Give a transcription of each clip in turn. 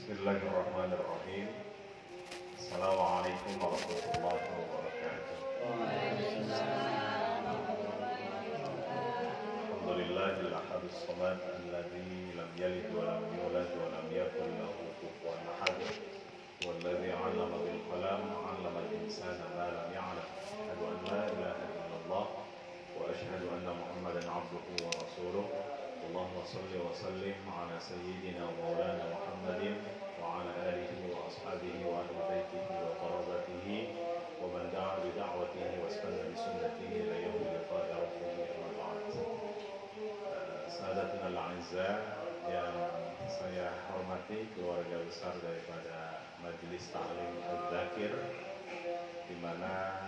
Bismillahirrahmanirrahim. Assalamualaikum warahmatullahi wabarakatuh. Alhamdulillahil ahadus samad alladzi lam yalid wa lam yulad wa lam yakul lahu kufuwan ahad. Walladzi 'allama bil qalam 'allama al-insana ma lam ya'lam. Asyhadu an la ilaha illallah wa asyhadu anna Muhammadan 'abduhu wa rasuluh. Allahumma shalli wa sallim ala sayyidina wa maulana Muhammadin wa ala alihi wa ashabihi wa ahli baitihi wa qarabatihi wa man da'a bi da'watihi wa istanna bi sunnatihi ila yaumil liqa'i rabbih amma ba'd. Sahadatuna al-'azza yang saya hormati, keluarga besar daripada Majelis Ta'lim Al-Dzakir, di mana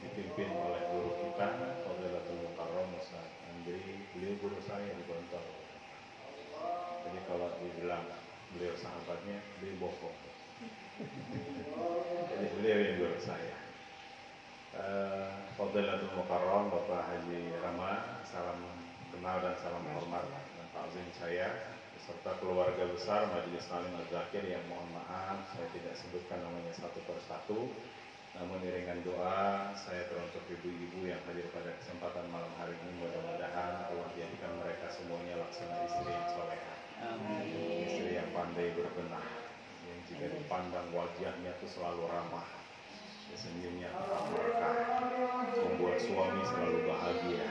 dipimpin oleh guru kita Fadilatul Mukarram Ustaz Andri. Beliau guru saya di Gontor. Jadi kalau dibilang beliau sahabatnya, beliau bohong. Jadi beliau yang guru saya. Fadilatul Mukarram Bapak Haji Rama, salam kenal dan salam hormat dan takzim saya beserta keluarga besar Majelis Ta'lim Al-Dzakir yang mohon maaf saya tidak sebutkan namanya satu persatu. Namun iringan doa saya teruntuk ibu-ibu yang hadir pada kesempatan malam hari ini, mudah-mudahan Allah jadikan mereka semuanya laksana istri yang soleha, istri yang pandai berbenah, yang jika dipandang wajahnya itu selalu ramah, senyumnya tetap berkah, membuat suami selalu bahagia,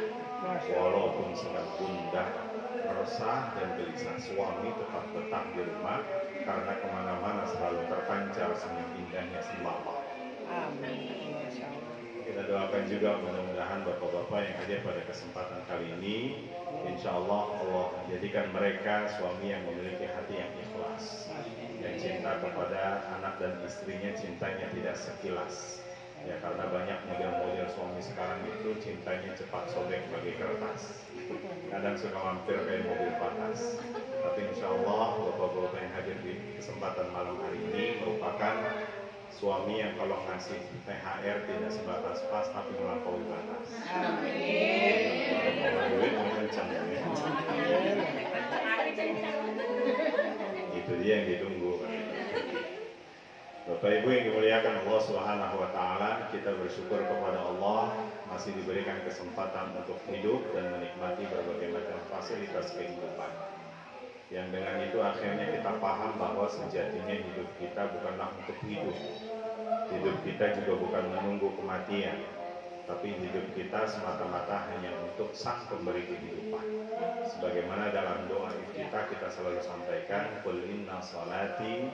walaupun sedang gundah, resah dan gelisah, suami tetap betah di rumah karena kemana-mana selalu terpancar senyum indahnya si Allah. Amin. Kita doakan juga mudah-mudahan bapak-bapak yang hadir pada kesempatan kali ini, insya Allah Allah menjadikan mereka suami yang memiliki hati yang ikhlas, yang cinta kepada anak dan istrinya, cintanya tidak sekilas. Ya, karena banyak model-model suami sekarang itu cintanya cepat sobek bagi kertas, kadang suka mampir kayak mobil panas. Tapi insya Allah bapak-bapak yang hadir di kesempatan malam hari ini merupakan suami yang kalau ngasih THR tidak sebatas pas tapi melampaui batas. Amin. Itu dia yang ditunggu. Bapak Ibu yang dimuliakan Allah Subhanahu wa taala, kita bersyukur kepada Allah masih diberikan kesempatan untuk hidup dan menikmati berbagai macam fasilitas kehidupan. Yang dengan itu akhirnya kita paham bahwa sejatinya hidup kita bukanlah untuk hidup. Hidup kita juga bukan menunggu kematian, tapi hidup kita semata-mata hanya untuk Sang Pemberi kehidupan. Sebagaimana dalam doa kita selalu sampaikan, qul inna salati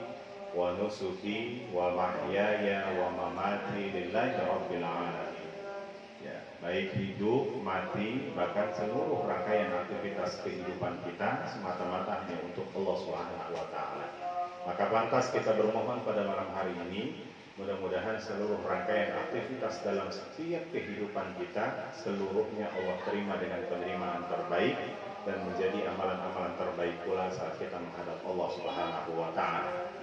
wa nusuki wa mahyaya wa mamati lillahi rabbil alamin. Ya, baik hidup, mati, bahkan seluruh rangkaian aktivitas kehidupan kita semata-mata hanya untuk Allah Subhanahu wa taala. Maka pantas kita bermohon pada malam hari ini, mudah-mudahan seluruh rangkaian aktivitas dalam setiap kehidupan kita seluruhnya Allah terima dengan penerimaan terbaik dan menjadi amalan-amalan terbaik pula saat kita menghadap Allah Subhanahu wa taala.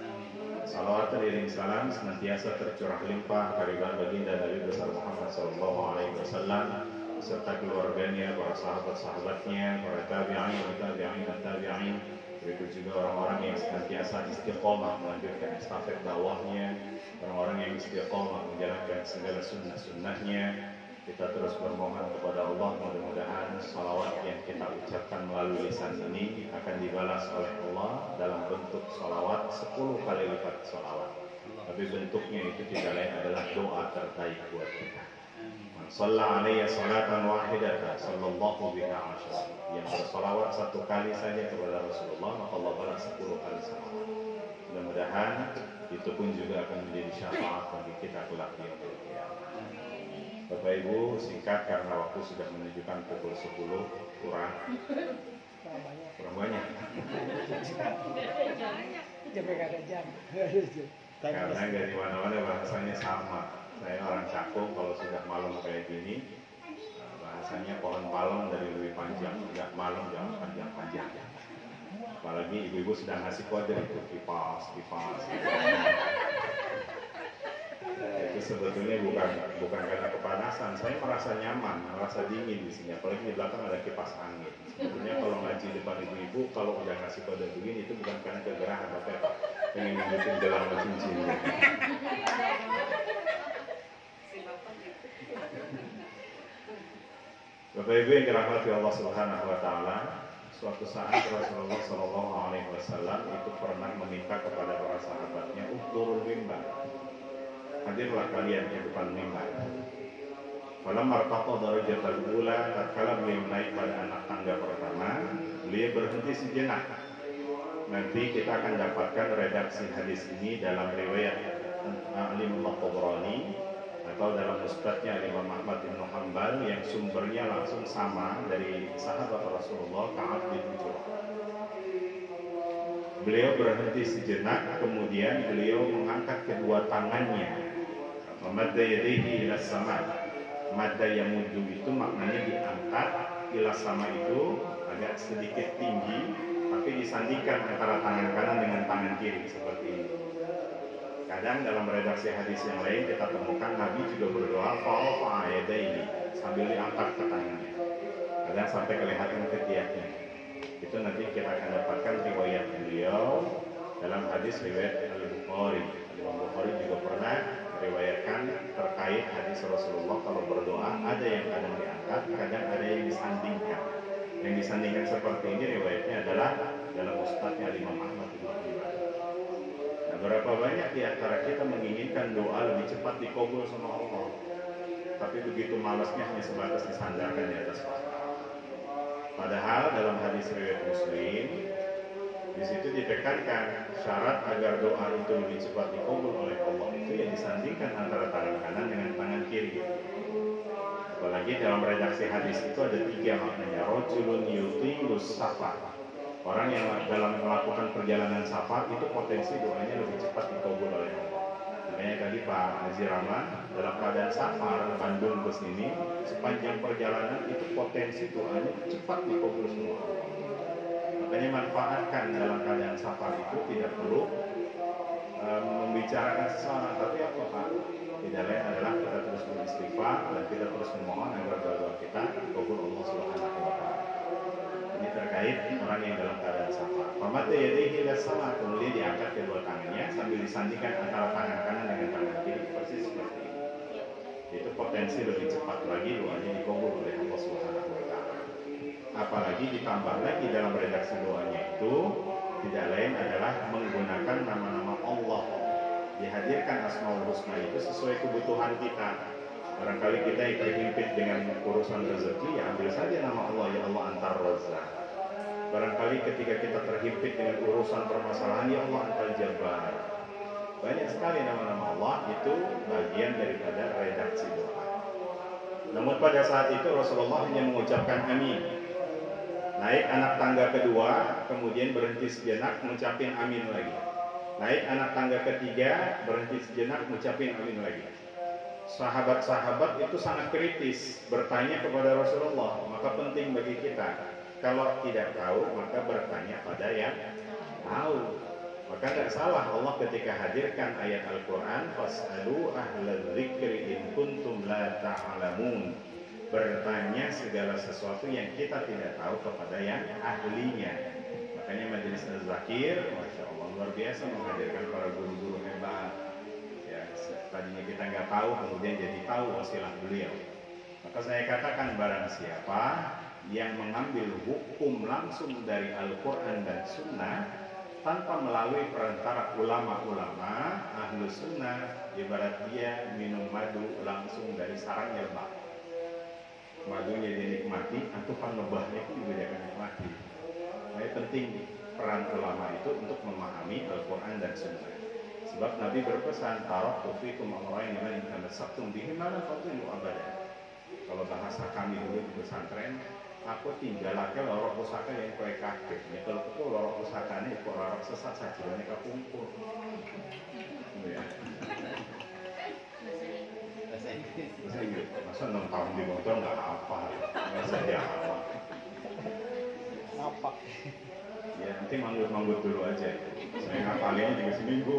Salawat dan iring salam senantiasa tercurah limpah kehadiran baginda Nabi besar Muhammad SAW serta keluarganya, para sahabat-sahabatnya, para tabi'in dan tabi'in. Berikut juga orang-orang yang senantiasa istiqomah melanjutkan estafet dakwahnya, orang-orang yang istiqomah menjalankan segala sunnah-sunnahnya. Kita terus bermohon kepada Allah, mudah-mudahan salawat yang kita ucapkan melalui lisan ini akan dibalas oleh Allah dalam bentuk salawat 10 kali lipat salawat. Tapi bentuknya itu tidak lain adalah doa terbaik buat kita. Man shalla alaiya salatan wahidatan sallallahu biha asyara. Yang bersalawat 1 kali saja kepada Rasulullah, maka Allah balas 10 kali salawat. Mudah-mudahan itu pun juga akan menjadi syafaat bagi kita kelak di yaumil qiyamah. Bapak Ibu, singkat karena waktu sudah menunjukkan pukul 10 kurang banyak. Karena dari mana-mana bahasanya sama. Saya orang Cakung, kalau sudah malam kayak gini, bahasanya pohon palem dari lebih panjang, tidak malam jangan panjang-panjang. Apalagi ibu-ibu sedang ngasih kode itu kipas. Itu sebetulnya bukan karena kepanasan. Saya merasa nyaman, merasa dingin di sini. Apalagi di belakang ada kipas angin. Sebetulnya kalau ngaji depan ibu-ibu, kalau udah ngasih kode begini itu bukan karena kegerahan, tapi apa? pengen nunjukin gelang sama cincinnya. Bapak Ibu yang dirahmati Allah Subhanahu wa taala, suatu saat Rasulullah Shallallahu alaihi wasallam itu pernah meminta kepada para sahabatnya untuk turun mimbar. Hadirlah kalian ke depan mimbar. Falamma martaqa darajatul ula, tatkala beliau naik pada anak tangga pertama, beliau berhenti sejenak. Nanti kita akan dapatkan redaksi hadis ini dalam riwayat Imam Tabrani atau dalam musnadnya Imam Ahmad bin Hanbal yang sumbernya langsung sama dari sahabat Rasulullah Ka'ab bin Ujrah. Beliau berhenti sejenak, kemudian beliau mengangkat kedua tangannya, memadda yadayhi ila sama. Madda yamuddu itu maknanya diangkat, ila sama itu agak sedikit tinggi, tapi disandingkan antara tangan kanan dengan tangan kiri seperti ini. Kadang dalam redaksi hadis yang lain kita temukan Nabi juga berdoa fa'afa yadayhi sambil diangkat ke tangannya. Kadang sampai kelihatan ketiaknya. Itu nanti kita akan dapatkan riwayat beliau dalam hadis riwayat Al-Bukhari. Imam Bukhari juga pernah meriwayatkan terkait hadis Rasulullah kalau berdoa ada yang kadang diangkat, kadang ada yang disandingkan. Yang disandingkan seperti ini riwayatnya adalah dalam musnadnya Imam Ahmad bin Hanbal. Berapa banyak di antara kita menginginkan doa lebih cepat dikabul sama Allah, tapi begitu malasnya hanya sebatas disandarkan di atas paha. Padahal dalam hadis riwayat Muslim di situ ditekankan syarat agar doa itu lebih cepat dikabul oleh Allah itu yang disandingkan antara tangan kanan dengan tangan kiri. Apalagi dalam redaksi hadis itu ada 3 maknanya. Rajulun yutilus safar. Orang yang dalam melakukan perjalanan safar itu potensi doanya lebih cepat dikabul oleh Allah. Makanya tadi Pak Haji Rahman dalam keadaan safar Bandung ke sini sepanjang perjalanan itu potensi doanya cepat dikabul semua Allah. Makanya manfaatkan dalam keadaan safar itu tidak perlu membicarakan seseorang, tapi apa Pak? Tidak lain adalah kita terus beristighfar dan kita terus memohon agar doa kita dikabul Allah Subhanahu wa taala. Ini terkait orang yang dalam keadaan safar. Famadda yadayhi ila sama, kemudian diangkat kedua tangannya sambil disandingkan antara tangan kanan dengan tangan kiri persis seperti ini. Itu potensi lebih cepat lagi doanya dikabul oleh Allah Subhanahu wa taala. Apalagi ditambah lagi dalam redaksi doanya itu tidak lain adalah menggunakan nama-nama Allah. Dihadirkan Asmaul Husna itu sesuai kebutuhan kita. Barangkali kita yang terhimpit dengan urusan rezeki, ya ambil saja nama Allah, ya Allah antar razak. Barangkali ketika kita terhimpit dengan urusan permasalahan, ya Allah antar jabar. Banyak sekali nama-nama Allah itu bagian daripada redaksi doa. Namun pada saat itu Rasulullah hanya mengucapkan amin. Naik anak tangga kedua, kemudian berhenti sejenak, mengucapin amin lagi. Naik anak tangga ketiga, berhenti sejenak, mengucapin amin lagi. Sahabat-sahabat itu sangat kritis bertanya kepada Rasulullah. Maka penting bagi kita, kalau tidak tahu maka bertanya pada yang tahu. Maka tidak salah Allah ketika hadirkan ayat Al-Quran fas'alu ahlal dzikri in kuntum la ta'lamun. Bertanya segala sesuatu yang kita tidak tahu kepada yang ahlinya. Makanya Majelis Az-Zakir Masya Allah luar biasa menghadirkan para guru-guru hebat. Tadinya kita nggak tahu, kemudian jadi tahu wasilah beliau. Maka saya katakan barang siapa yang mengambil hukum langsung dari Al-Quran dan Sunnah tanpa melalui perantara ulama-ulama ahlu sunnah, ibarat dia minum madu langsung dari sarangnya lebah. Madunya dinikmati, atau lebahnya itu juga dia nikmati. Nah, penting peran ulama itu untuk memahami Al-Quran dan Sunnah. Sebab Nabi berpesan, taraktu fikum amrayn ma in tamassaktum bihi ma lam tadillu abada. Kalau bahasa kami dulu di pesantren, aku tinggalake lorok pusaka yang kowe kabeh. Nek kalau aku lorok pusakane kok lorok sesat sajane kapumpur. Ya. Masa 6 tahun di motor nggak apa, nggak saja apa. Ya nanti manggut-manggut dulu aja. Saya ngapalinnya juga seminggu.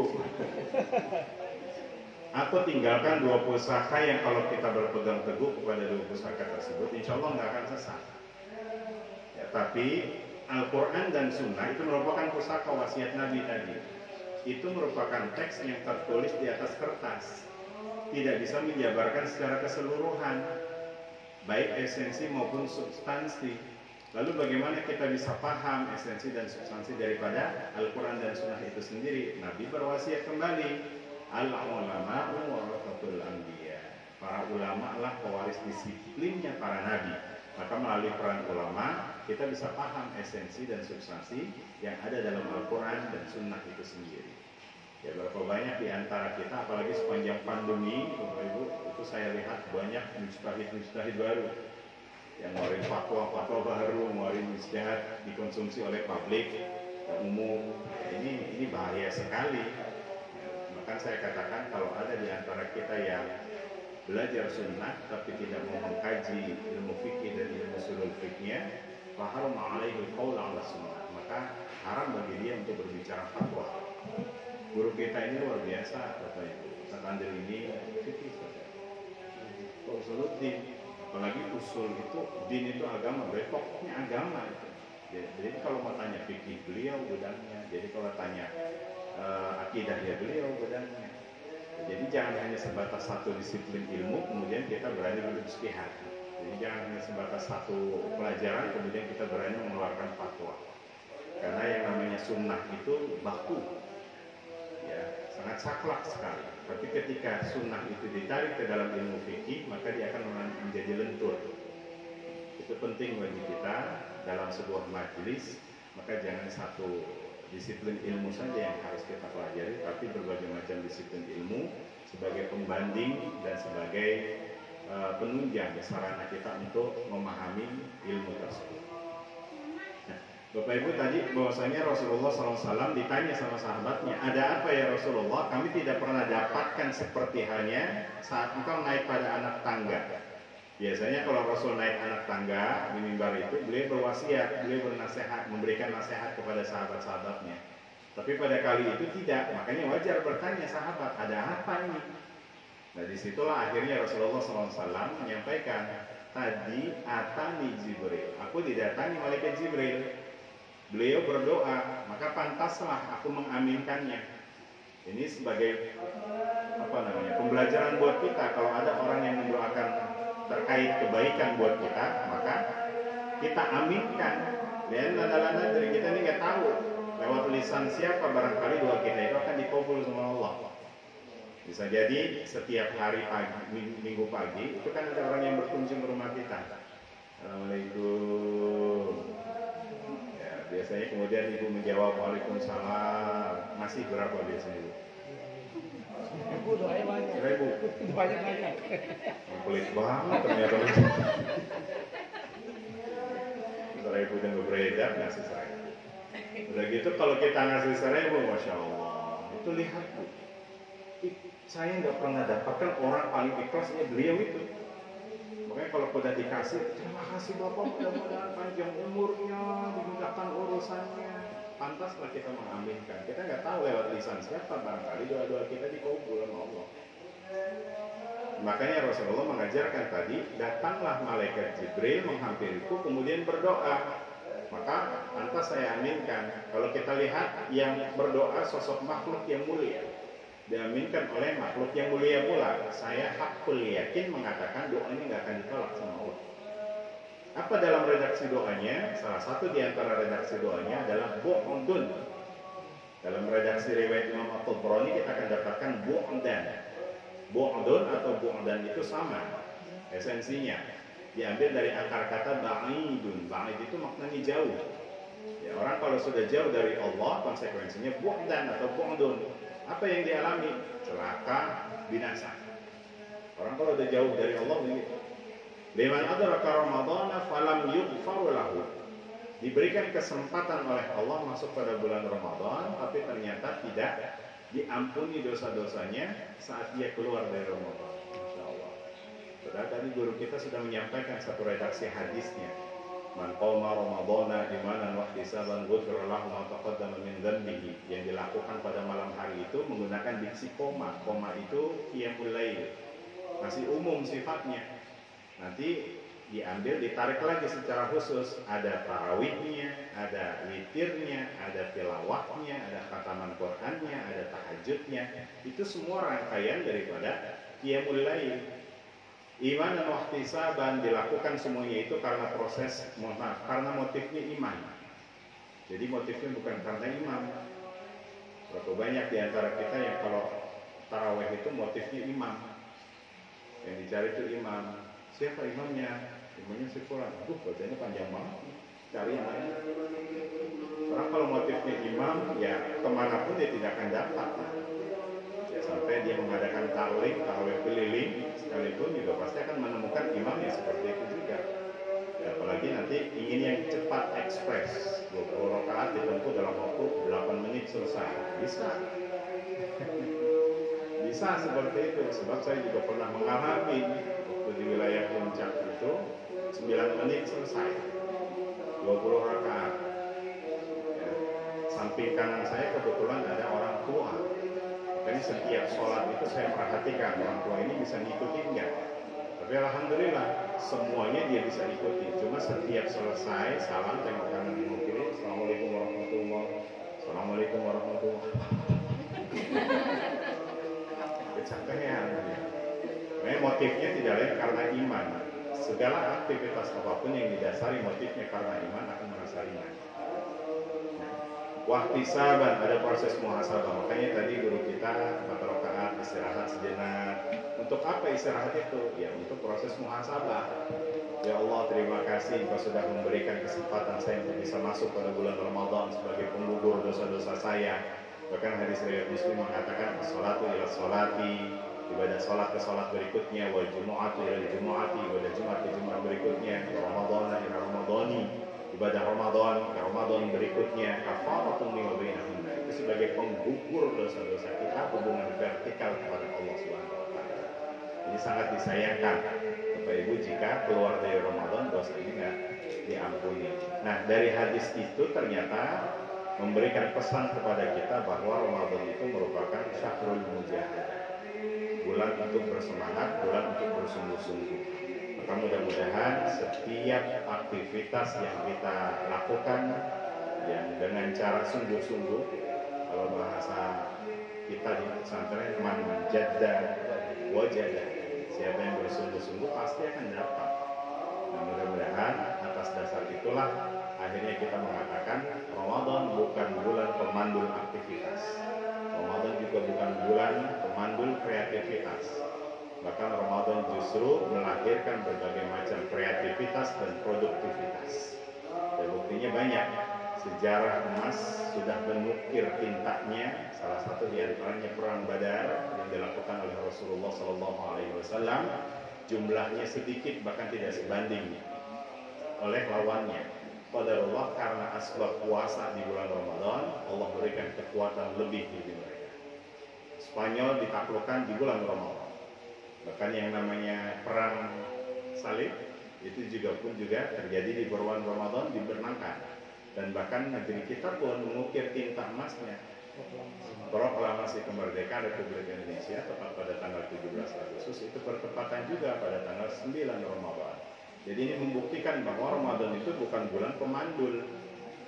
Atau tinggalkan 2 pusaka yang kalau kita berpegang teguh kepada 2 pusaka tersebut, insya Allah nggak akan sesat. Ya, tapi Al-Quran dan Sunnah itu merupakan pusaka wasiat Nabi tadi. itu merupakan teks yang tertulis di atas kertas, tidak bisa menjabarkan secara keseluruhan, baik esensi maupun substansi. Lalu bagaimana kita bisa paham esensi dan substansi daripada Al-Quran dan Sunnah itu sendiri? Nabi berwasiat kembali, al-ulama'u warasatul anbiya. Para ulama lah pewaris disiplinnya para nabi. Maka melalui peran ulama kita bisa paham esensi dan substansi yang ada dalam Al-Quran dan Sunnah itu sendiri. Ya, berapa banyak di antara kita, apalagi sepanjang pandemi, Bapak Ibu, itu saya lihat banyak mujtahid baru yang ngeluarin fatwa baru, ngeluarin ijtihad dikonsumsi oleh publik umum. Ini bahaya sekali. Bahkan saya katakan kalau ada di antara kita yang belajar sunnah tapi tidak mau mengkaji ilmu fikih dan ilmu ushul fikihnya, faharum alaihi qaul ala sunnah, maka haram bagi dia untuk berbicara fatwa. Guru kita ini luar biasa, Bapak Ibu. Ustaz Andri ini fikih saja. Usuluddin, apalagi usul itu, din itu agama, pokoknya agama itu. Jadi kalau mau tanya fikih beliau bedangnya, jadi kalau tanya akidah ya beliau bedangnya. Jadi jangan hanya sebatas satu disiplin ilmu kemudian kita berani berijtihad. Jadi jangan hanya sebatas satu pelajaran kemudian kita berani mengeluarkan fatwa. Karena yang namanya sunnah itu baku, ya sangat saklek sekali. Tapi ketika sunnah itu ditarik ke dalam ilmu fikih maka dia akan menjadi lentur. Itu penting bagi kita dalam sebuah majelis. Maka jangan satu disiplin ilmu saja yang harus kita pelajari, tapi berbagai macam disiplin ilmu sebagai pembanding dan sebagai penunjang sarana kita untuk memahami ilmu tersebut. Nah, Bapak Ibu tadi bahwasanya Rasulullah SAW ditanya sama sahabatnya, ada apa ya Rasulullah? Kami tidak pernah dapatkan seperti halnya saat engkau naik pada anak tangga. Biasanya kalau Rasul naik anak tangga di mimbar itu, beliau berwasiat, beliau bernasihat, memberikan nasihat kepada sahabat-sahabatnya. Tapi pada kali itu tidak, makanya wajar bertanya sahabat, ada apa ini? Nah disitulah akhirnya Rasulullah SAW menyampaikan, tadi atani Jibril, aku didatangi malaikat Jibril. Beliau berdoa, maka pantaslah aku mengaminkannya. Ini sebagai pembelajaran buat kita. Kalau ada orang yang mendoakan terkait kebaikan buat kita, maka kita aminkan. Dan lana-lana dari kita ini nggak tahu lewat lisan siapa, barangkali doa kita itu akan dikabul sama Allah. Bisa jadi setiap hari pagi, minggu pagi itu kan ada orang yang berkunjung ke rumah kita. Assalamualaikum. Ya, biasanya kemudian ibu menjawab waalaikumsalam. Masih berapa biasanya? Ibu doanya banyak. 1000. Banyak. Pelit banget ternyata. Setelah ibu udah beredar ngasih 1000. Udah gitu kalau kita ngasih 1000, masya Allah. Itu lihat Bu. Saya nggak pernah dapatkan orang paling ikhlasnya beliau itu. Makanya kalau udah dikasih, terima kasih Bapak, mudah-mudahan panjang umurnya, dimudahkan urusannya. Pantaslah kita mengaminkan. Kita nggak tahu lewat lisan siapa, barangkali doa-doa kita dikabul sama Allah. Makanya Rasulullah mengajarkan tadi, datanglah malaikat Jibril menghampiriku kemudian berdoa. Maka pantas saya aminkan. Kalau kita lihat yang berdoa sosok makhluk yang mulia, diaminkan oleh makhluk yang mulia pula. Saya hakul yakin mengatakan doanya nggak akan ditolak sama Allah. Apa dalam redaksi doanya? Salah satu di antara redaksi doanya adalah bu'dun. Dalam redaksi riwayat Imam At-Tabrani kita akan dapatkan bu'dan. Bu'dun atau bu'dan itu sama esensinya. Diambil dari akar kata ba'idun. Ba'id itu maknanya jauh. Ya, orang kalau sudah jauh dari Allah, konsekuensinya bu'dan atau bu'dun. Apa yang dialami? Celaka, binasa. Orang kalau udah jauh dari Allah begitu. Liman adraka Ramadhana falam yughfar lahu. Diberikan kesempatan oleh Allah masuk pada bulan Ramadan, tapi ternyata tidak diampuni dosa-dosanya saat dia keluar dari Ramadan. Insyaallah. Padahal tadi guru kita sudah menyampaikan satu redaksi hadisnya. Man qama Ramadhana imanan wa ihtisaban ghufira lahu ma taqaddama min dhanbihi. Yang dilakukan pada malam hari itu menggunakan diksi koma. Koma itu qiyamul lail. Masih umum sifatnya. Nanti diambil, ditarik lagi secara khusus. Ada tarawihnya, ada witirnya, ada tilawahnya, ada khataman Qur'annya, ada tahajudnya. Itu semua rangkaian daripada qiyamul lail. Iman dan wahtisaban dilakukan semuanya itu karena proses, karena motifnya iman. Jadi motifnya bukan karena iman. Berapa banyak di antara kita yang kalau tarawih itu motifnya imam, yang dicari itu imam. Siapa imamnya? Imamnya si fulan. Bacanya panjang banget, cari yang lain. Orang kalau motifnya imam, ya kemanapun dia tidak akan dapat. Ya sampai dia mengadakan tarawih keliling sekalipun juga pasti akan menemukan imam yang seperti itu juga. Ya, apalagi nanti ingin yang cepat, ekspres, 20 rakaat ditempuh dalam waktu 8 menit selesai. Bisa. Bisa seperti itu. Sebab saya juga pernah mengalami waktu di wilayah Puncak itu 9 menit selesai, 20 rakaat. Ya. Samping kanan saya kebetulan ada orang tua. Makanya setiap sholat itu saya perhatikan orang tua ini bisa ngikutin nggak. Tapi alhamdulillah semuanya dia bisa ikuti. Cuma setiap selesai salam tengok kanan tengok kiri, assalamualaikum warahmatullahi wabarakatuh, assalamualaikum warahmatullahi wabarakatuh. Kecapean. Memang motifnya tidak lain karena iman. Segala aktivitas apapun yang didasari motifnya karena iman akan merasa ringan. Wahtisaban, ada proses muhasabah. Makanya tadi guru kita 4 rakaat istirahat sejenak. Untuk apa istirahat itu? Ya untuk proses muhasabah. Ya Allah, terima kasih Engkau sudah memberikan kesempatan saya untuk bisa masuk pada bulan Ramadan sebagai penggugur dosa-dosa saya. Bahkan hadis riwayat Muslim mengatakan as-salatu ila salati, ibadah salat ke salat berikutnya, wal jumu'atu ila jumu'ati, ibadah Jumat ke Jumat berikutnya, Ramadan ila Ramadani, ibadah Ramadan ke Ramadan berikutnya, kafaratun lima bainahunna. Itu sebagai penggugur dosa-dosa kita, hubungan vertikal kepada Allah Subhanahu wa taala. Ini sangat disayangkan Bapak Ibu jika keluar dari Ramadan dosa ini nggak diampuni. Nah, dari hadis itu ternyata memberikan pesan kepada kita bahwa Ramadan itu merupakan syahrul mujahadah, bulan untuk bersemangat, bulan untuk bersungguh-sungguh. Maka mudah-mudahan setiap aktivitas yang kita lakukan yang dengan cara sungguh-sungguh, kalau bahasa kita di pesantren man jadda wajada, siapa yang bersungguh-sungguh pasti akan dapat. Dan mudah-mudahan atas dasar itulah akhirnya kita mengatakan Ramadan bukan bulan pemandul aktivitas. Ramadan juga bukan bulan pemandul kreativitas. Bahkan Ramadan justru melahirkan berbagai macam kreativitas dan produktivitas. Dan buktinya banyak. Sejarah emas sudah menukir tintanya. Salah satu di antaranya perang Badar yang dilakukan oleh Rasulullah SAW. Jumlahnya sedikit bahkan tidak sebanding oleh lawannya. Qadarullah karena asbab puasa di bulan Ramadan, Allah berikan kekuatan lebih di mereka. Spanyol ditaklukkan di bulan Ramadan. Bahkan yang namanya perang salib itu juga terjadi di bulan Ramadan, dibenangkan. Dan bahkan negeri kita pun mengukir tinta emasnya. Proklamasi kemerdekaan Republik Indonesia tepat pada tanggal 17 Agustus itu bertepatan juga pada tanggal 9 Ramadan. Jadi ini membuktikan bahwa Ramadan itu bukan bulan pemandul,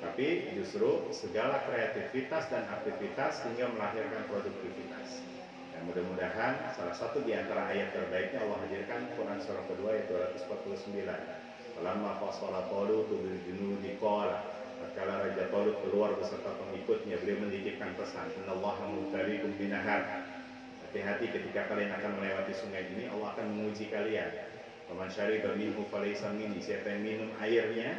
tapi justru segala kreativitas dan aktivitas hingga melahirkan produktivitas. Dan mudah-mudahan salah satu di antara ayat terbaiknya Allah hadirkan Quran surah kedua ayat 249. Falamma fasala Talutu bil junudi qala, kala Raja Talut keluar beserta pengikutnya, beliau menitipkan pesan, innallaha mubtaliikum binahar. Hati-hati ketika kalian akan melewati sungai ini, Allah akan menguji kalian. Faman syariba minhu falaysa minni, siapa yang minum airnya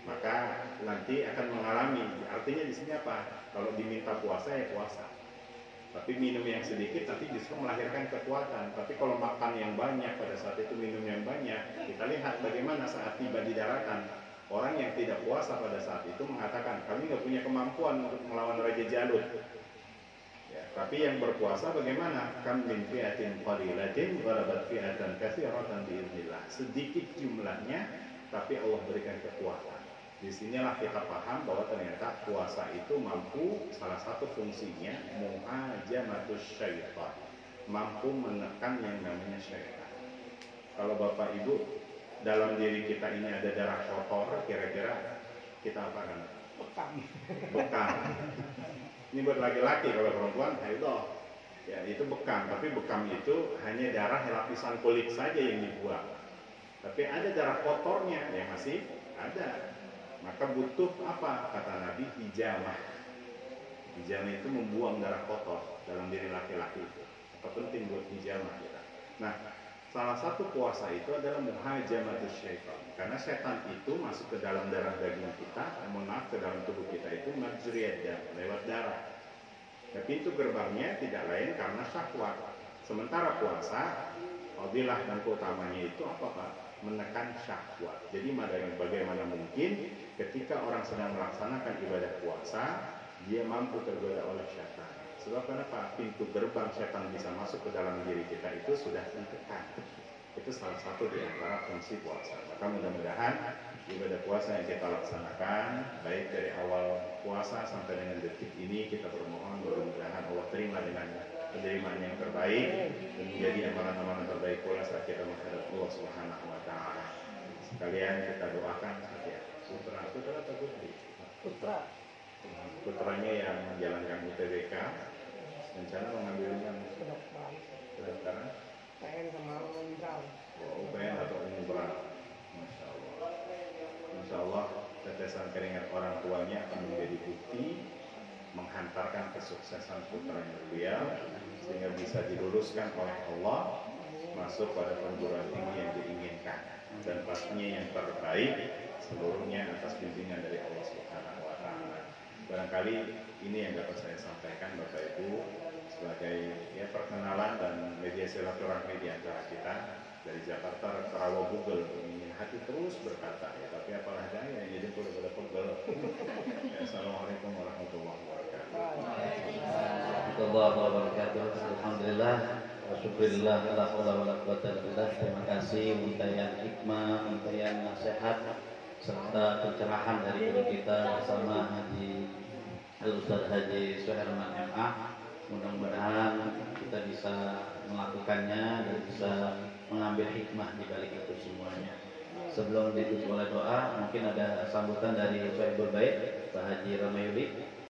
maka nanti akan mengalami. Artinya di sini apa? Kalau diminta puasa ya puasa. Tapi minum yang sedikit nanti justru melahirkan kekuatan. Tapi kalau makan yang banyak pada saat itu, minum yang banyak, kita lihat bagaimana saat tiba di daratan. Orang yang tidak puasa pada saat itu mengatakan, kami nggak punya kemampuan untuk melawan Raja Jalut. Ya, tapi yang berpuasa bagaimana? Kam min fi'atin qalilatin ghalabat fi'atan katsiratan biiznillah. Sedikit jumlahnya, tapi Allah berikan kekuatan. Disinilah kita paham bahwa ternyata puasa itu mampu, salah satu fungsinya muhajamatus syaitan, mampu menekan yang namanya syaitan. Kalau Bapak Ibu dalam diri kita ini ada darah kotor, kira-kira kita apa kan? Bekam. Ini buat laki-laki, kalau perempuan haidah. Ya itu bekam, tapi bekam itu hanya darah lapisan kulit saja yang dibuang. Tapi ada darah kotornya yang masih ada. Maka butuh apa? Kata Nabi, hijamah. Hijamah itu membuang darah kotor dalam diri laki-laki. Maka penting buat hijamah kita. Nah, salah satu puasa itu adalah muhajamatus syaitan. Karena setan itu masuk ke dalam darah daging kita, ke dalam tubuh kita itu majriyad darah, lewat darah. Nah, pintu gerbangnya tidak lain karena syahwat. Sementara puasa, fadilah dan keutamanya itu apa Pak? Menekan syahwat. Jadi bagaimana mungkin ketika orang sedang melaksanakan ibadah puasa, dia mampu tergoda oleh syaitan. Sebab kenapa? Pintu gerbang syaitan bisa masuk ke dalam diri kita itu sudah ditekan. Itu salah satu di antara fungsi puasa. Maka mudah-mudahan ibadah puasa yang kita laksanakan, baik dari awal puasa sampai dengan detik ini, kita bermohon mudah-mudahan Allah terima dengan penerimaan yang terbaik dan menjadi amalan-amalan terbaik pula saat kita menghadap Allah Subhanahu wa taala. Sekalian kita doakan saja. Putra atau putri? Putra. Putranya yang menjalankan UTBK, rencana mengambilnya kedokteran. PN sama umrah. Oh, UPN atau umrah. Masya Allah. Masya Allah, tetesan keringat orang tuanya akan menjadi bukti menghantarkan kesuksesan putranya beliau sehingga bisa diluluskan oleh Allah masuk pada perguruan tinggi yang diinginkan dan pastinya yang terbaik seluruhnya atas bimbingan dari Allah Subhanahu wa taala. Barangkali ini yang dapat saya sampaikan Bapak Ibu sebagai ya perkenalan dan media silaturahmi di antara kita dari Jakarta Rawa Google ingin hati terus berkata ya tapi apalah daya yang jadi pada pegel. Ya, Assalamualaikum warahmatullahi wabarakatuh. Warahmatullahi wabarakatuh. Alhamdulillah wa syukurillah la haula wala quwwata illa billah. Terima kasih untayan hikmah, untayan nasihat serta pencerahan dari guru kita bersama Haji Al-Ustaz Haji Suherman MA. Mudah-mudahan kita bisa melakukannya dan bisa mengambil hikmah di balik itu semuanya. Sebelum ditutup oleh doa, mungkin ada sambutan dari Soebul Bait, Pak Haji Ramayuli.